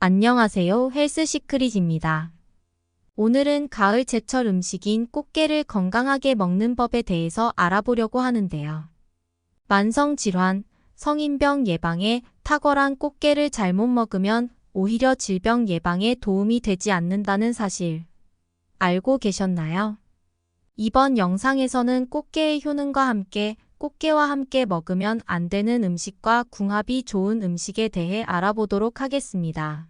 안녕하세요. 헬스시크릿입니다. 오늘은 가을 제철 음식인 꽃게를 건강하게 먹는 법에 대해서 알아보려고 하는데요. 만성질환, 성인병 예방에 탁월한 꽃게를 잘못 먹으면 오히려 질병 예방에 도움이 되지 않는다는 사실 알고 계셨나요? 이번 영상에서는 꽃게의 효능과 함께 꽃게와 함께 먹으면 안 되는 음식과 궁합이 좋은 음식에 대해 알아보도록 하겠습니다.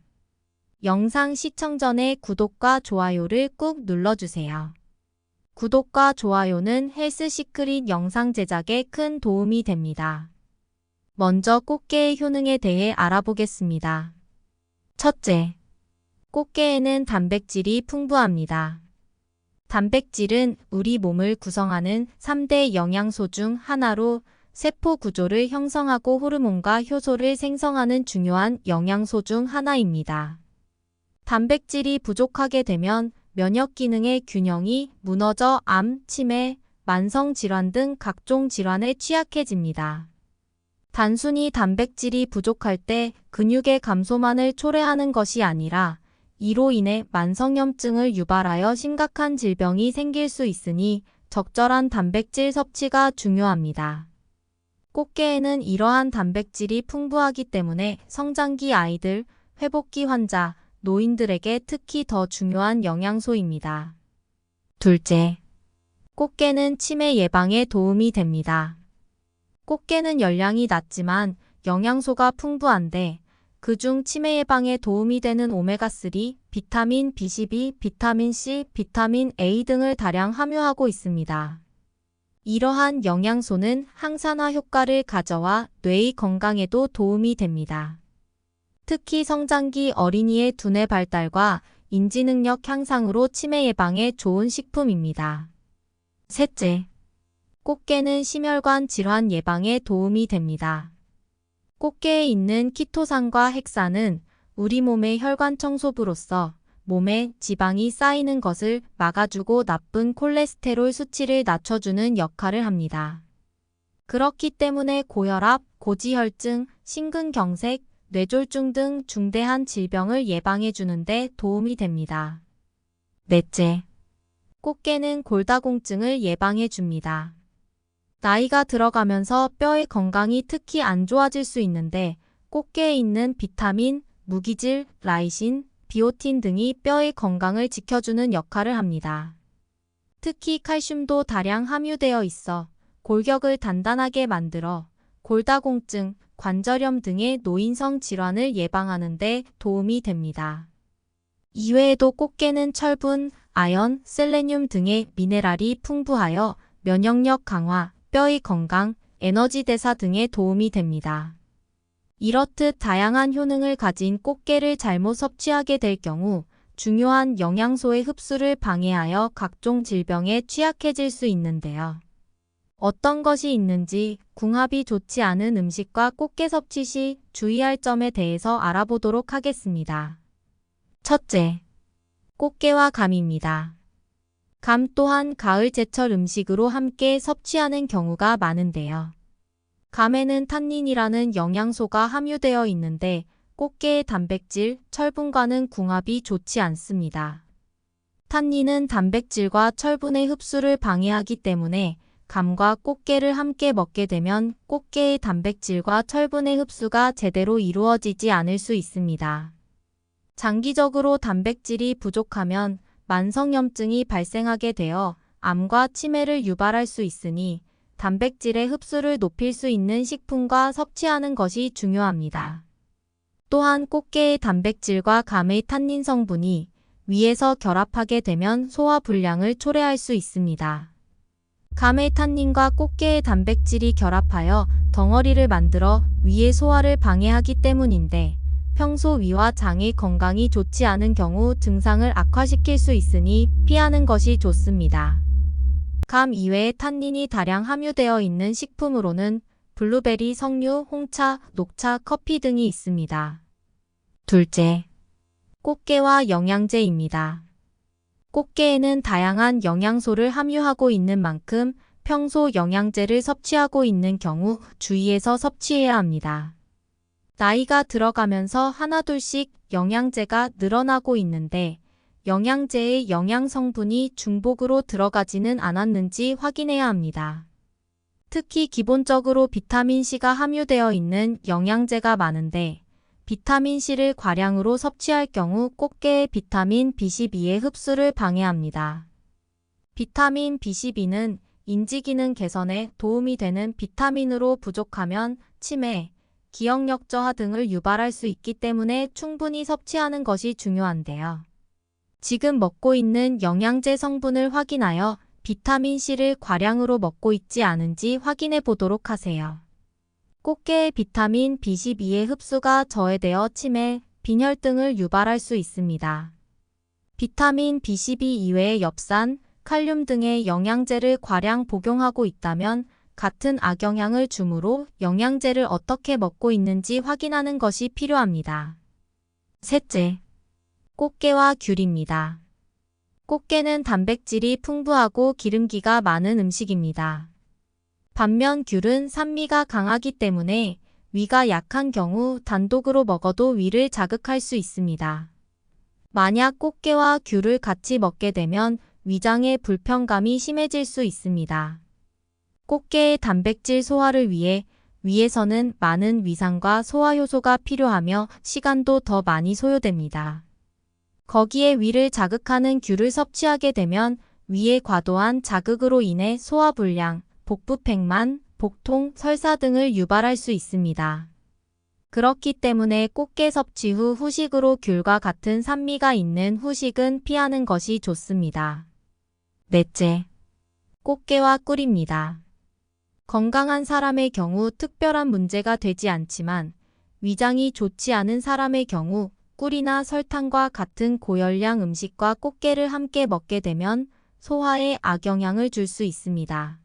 영상 시청 전에 구독과 좋아요를 꾹 눌러주세요. 구독과 좋아요는 헬스시크릿 영상 제작에 큰 도움이 됩니다. 먼저 꽃게의 효능에 대해 알아보겠습니다. 첫째, 꽃게에는 단백질이 풍부합니다. 단백질은 우리 몸을 구성하는 3대 영양소 중 하나로 세포 구조를 형성하고 호르몬과 효소를 생성하는 중요한 영양소 중 하나입니다. 단백질이 부족하게 되면 면역 기능의 균형이 무너져 암, 치매, 만성질환 등 각종 질환에 취약해집니다. 단순히 단백질이 부족할 때 근육의 감소만을 초래하는 것이 아니라 이로 인해 만성염증을 유발하여 심각한 질병이 생길 수 있으니 적절한 단백질 섭취가 중요합니다. 꽃게에는 이러한 단백질이 풍부하기 때문에 성장기 아이들, 회복기 환자, 노인들에게 특히 더 중요한 영양소입니다. 둘째, 꽃게는 치매 예방에 도움이 됩니다. 꽃게는 열량이 낮지만 영양소가 풍부한데 그중 치매 예방에 도움이 되는 오메가3, 비타민 B12, 비타민 C, 비타민 A 등을 다량 함유하고 있습니다. 이러한 영양소는 항산화 효과를 가져와 뇌의 건강에도 도움이 됩니다. 특히 성장기 어린이의 두뇌 발달과 인지 능력 향상으로 치매 예방에 좋은 식품입니다. 셋째, 꽃게는 심혈관 질환 예방에 도움이 됩니다. 꽃게에 있는 키토산과 핵산은 우리 몸의 혈관 청소부로서 몸에 지방이 쌓이는 것을 막아주고 나쁜 콜레스테롤 수치를 낮춰주는 역할을 합니다. 그렇기 때문에 고혈압, 고지혈증, 심근경색, 뇌졸중 등 중대한 질병을 예방해주는 데 도움이 됩니다. 넷째, 꽃게는 골다공증을 예방해줍니다. 나이가 들어가면서 뼈의 건강이 특히 안 좋아질 수 있는데 꽃게에 있는 비타민, 무기질, 라이신, 비오틴 등이 뼈의 건강을 지켜주는 역할을 합니다. 특히 칼슘도 다량 함유되어 있어 골격을 단단하게 만들어 골다공증, 관절염 등의 노인성 질환을 예방하는 데 도움이 됩니다. 이외에도 꽃게는 철분, 아연, 셀레늄 등의 미네랄이 풍부하여 면역력 강화, 뼈의 건강, 에너지 대사 등에 도움이 됩니다. 이렇듯 다양한 효능을 가진 꽃게를 잘못 섭취하게 될 경우 중요한 영양소의 흡수를 방해하여 각종 질병에 취약해질 수 있는데요. 어떤 것이 있는지 궁합이 좋지 않은 음식과 꽃게 섭취 시 주의할 점에 대해서 알아보도록 하겠습니다. 첫째, 꽃게와 감입니다. 감 또한 가을 제철 음식으로 함께 섭취하는 경우가 많은데요. 감에는 탄닌이라는 영양소가 함유되어 있는데 꽃게의 단백질, 철분과는 궁합이 좋지 않습니다. 탄닌은 단백질과 철분의 흡수를 방해하기 때문에 감과 꽃게를 함께 먹게 되면 꽃게의 단백질과 철분의 흡수가 제대로 이루어지지 않을 수 있습니다. 장기적으로 단백질이 부족하면 만성염증이 발생하게 되어 암과 치매를 유발할 수 있으니 단백질의 흡수를 높일 수 있는 식품과 섭취하는 것이 중요합니다. 또한 꽃게의 단백질과 감의 탄닌 성분이 위에서 결합하게 되면 소화불량을 초래할 수 있습니다. 감의 탄닌과 꽃게의 단백질이 결합하여 덩어리를 만들어 위의 소화를 방해하기 때문인데 평소 위와 장의 건강이 좋지 않은 경우 증상을 악화시킬 수 있으니 피하는 것이 좋습니다. 감 이외에 탄닌이 다량 함유되어 있는 식품으로는 블루베리, 석류, 홍차, 녹차, 커피 등이 있습니다. 둘째, 꽃게와 영양제입니다. 꽃게에는 다양한 영양소를 함유하고 있는 만큼 평소 영양제를 섭취하고 있는 경우 주의해서 섭취해야 합니다. 나이가 들어가면서 하나둘씩 영양제가 늘어나고 있는데 영양제의 영양 성분이 중복으로 들어가지는 않았는지 확인해야 합니다. 특히 기본적으로 비타민C가 함유되어 있는 영양제가 많은데 비타민C를 과량으로 섭취할 경우 꽃게의 비타민 B12의 흡수를 방해합니다. 비타민 B12는 인지기능 개선에 도움이 되는 비타민으로 부족하면 치매, 기억력 저하 등을 유발할 수 있기 때문에 충분히 섭취하는 것이 중요한데요. 지금 먹고 있는 영양제 성분을 확인하여 비타민C를 과량으로 먹고 있지 않은지 확인해 보도록 하세요. 꽃게의 비타민 B12의 흡수가 저해되어 치매, 빈혈 등을 유발할 수 있습니다. 비타민 B12 이외에 엽산, 칼륨 등의 영양제를 과량 복용하고 있다면 같은 악영향을 주므로 영양제를 어떻게 먹고 있는지 확인하는 것이 필요합니다. 셋째, 꽃게와 귤입니다. 꽃게는 단백질이 풍부하고 기름기가 많은 음식입니다. 반면 귤은 산미가 강하기 때문에 위가 약한 경우 단독으로 먹어도 위를 자극할 수 있습니다. 만약 꽃게와 귤을 같이 먹게 되면 위장의 불편감이 심해질 수 있습니다. 꽃게의 단백질 소화를 위해 위에서는 많은 위산과 소화효소가 필요하며 시간도 더 많이 소요됩니다. 거기에 위를 자극하는 귤을 섭취하게 되면 위의 과도한 자극으로 인해 소화불량, 복부팽만, 복통, 설사 등을 유발할 수 있습니다. 그렇기 때문에 꽃게 섭취 후 후식으로 귤과 같은 산미가 있는 후식은 피하는 것이 좋습니다. 넷째, 꽃게와 꿀입니다. 건강한 사람의 경우 특별한 문제가 되지 않지만 위장이 좋지 않은 사람의 경우 꿀이나 설탕과 같은 고열량 음식과 꽃게를 함께 먹게 되면 소화에 악영향을 줄 수 있습니다.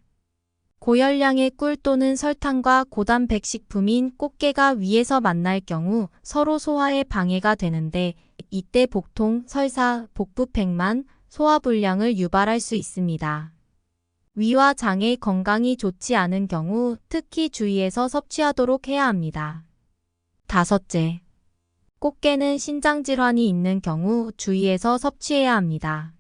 고열량의 꿀 또는 설탕과 고단백 식품인 꽃게가 위에서 만날 경우 서로 소화에 방해가 되는데 이때 복통, 설사, 복부팽만, 소화불량을 유발할 수 있습니다. 위와 장의 건강이 좋지 않은 경우 특히 주의해서 섭취하도록 해야 합니다. 다섯째, 꽃게는 신장질환이 있는 경우 주의해서 섭취해야 합니다.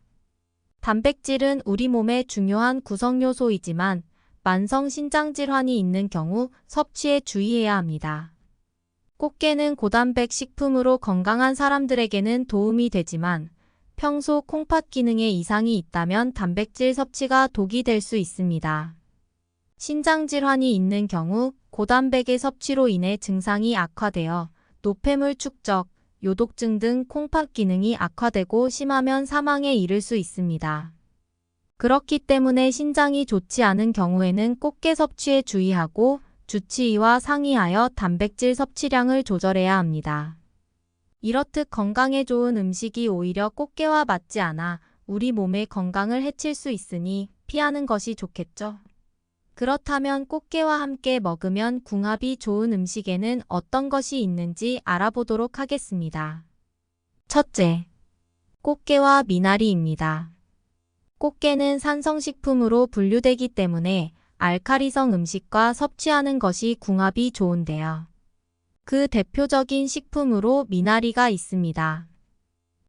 단백질은 우리 몸의 중요한 구성요소이지만 만성 신장질환이 있는 경우 섭취에 주의해야 합니다. 꽃게는 고단백 식품으로 건강한 사람들에게는 도움이 되지만 평소 콩팥 기능에 이상이 있다면 단백질 섭취가 독이 될 수 있습니다. 신장질환이 있는 경우 고단백의 섭취로 인해 증상이 악화되어 노폐물 축적, 요독증 등 콩팥 기능이 악화되고 심하면 사망에 이를 수 있습니다. 그렇기 때문에 신장이 좋지 않은 경우에는 꽃게 섭취에 주의하고 주치의와 상의하여 단백질 섭취량을 조절해야 합니다. 이렇듯 건강에 좋은 음식이 오히려 꽃게와 맞지 않아 우리 몸의 건강을 해칠 수 있으니 피하는 것이 좋겠죠. 그렇다면 꽃게와 함께 먹으면 궁합이 좋은 음식에는 어떤 것이 있는지 알아보도록 하겠습니다. 첫째, 꽃게와 미나리입니다. 꽃게는 산성식품으로 분류되기 때문에 알칼리성 음식과 섭취하는 것이 궁합이 좋은데요. 그 대표적인 식품으로 미나리가 있습니다.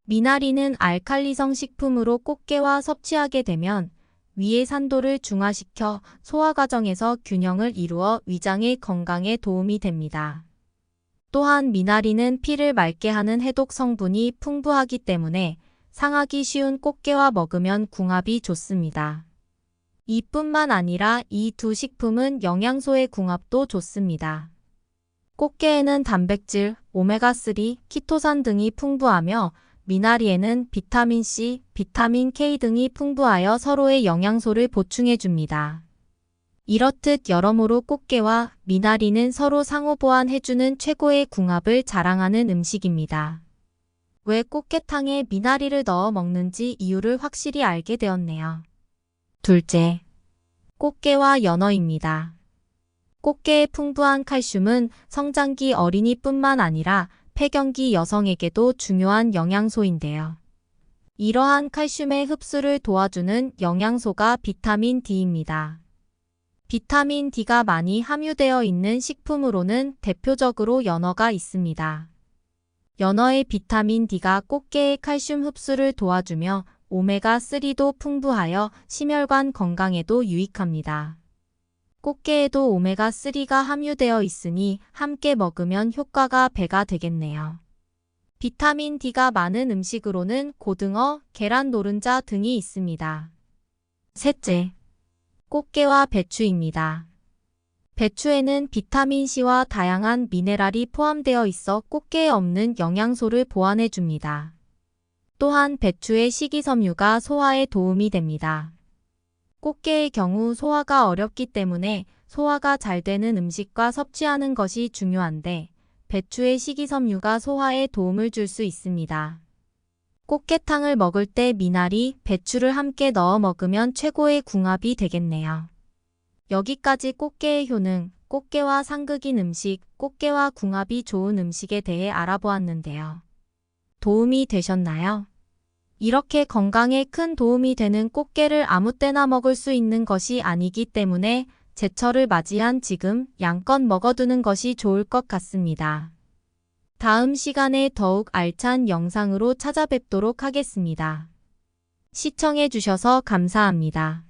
미나리는 알칼리성 식품으로 꽃게와 섭취하게 되면 위의 산도를 중화시켜 소화 과정에서 균형을 이루어 위장의 건강에 도움이 됩니다. 또한 미나리는 피를 맑게 하는 해독 성분이 풍부하기 때문에 상하기 쉬운 꽃게와 먹으면 궁합이 좋습니다. 이뿐만 아니라 이 두 식품은 영양소의 궁합도 좋습니다. 꽃게에는 단백질, 오메가3, 키토산 등이 풍부하며 미나리에는 비타민C, 비타민 K 등이 풍부하여 서로의 영양소를 보충해줍니다. 이렇듯 여러모로 꽃게와 미나리는 서로 상호보완해주는 최고의 궁합을 자랑하는 음식입니다. 왜 꽃게탕에 미나리를 넣어 먹는지 이유를 확실히 알게 되었네요. 둘째, 꽃게와 연어입니다. 꽃게의 풍부한 칼슘은 성장기 어린이뿐만 아니라 폐경기 여성에게도 중요한 영양소인데요. 이러한 칼슘의 흡수를 도와주는 영양소가 비타민 D입니다. 비타민 D가 많이 함유되어 있는 식품으로는 대표적으로 연어가 있습니다. 연어의 비타민 D가 꽃게의 칼슘 흡수를 도와주며 오메가3도 풍부하여 심혈관 건강에도 유익합니다. 꽃게에도 오메가3가 함유되어 있으니 함께 먹으면 효과가 배가 되겠네요. 비타민 D가 많은 음식으로는 고등어, 계란 노른자 등이 있습니다. 셋째, 꽃게와 배추입니다. 배추에는 비타민C와 다양한 미네랄이 포함되어 있어 꽃게에 없는 영양소를 보완해줍니다. 또한 배추의 식이섬유가 소화에 도움이 됩니다. 꽃게의 경우 소화가 어렵기 때문에 소화가 잘 되는 음식과 섭취하는 것이 중요한데 배추의 식이섬유가 소화에 도움을 줄 수 있습니다. 꽃게탕을 먹을 때 미나리, 배추를 함께 넣어 먹으면 최고의 궁합이 되겠네요. 여기까지 꽃게의 효능, 꽃게와 상극인 음식, 꽃게와 궁합이 좋은 음식에 대해 알아보았는데요. 도움이 되셨나요? 이렇게 건강에 큰 도움이 되는 꽃게를 아무 때나 먹을 수 있는 것이 아니기 때문에 제철을 맞이한 지금 양껏 먹어두는 것이 좋을 것 같습니다. 다음 시간에 더욱 알찬 영상으로 찾아뵙도록 하겠습니다. 시청해 주셔서 감사합니다.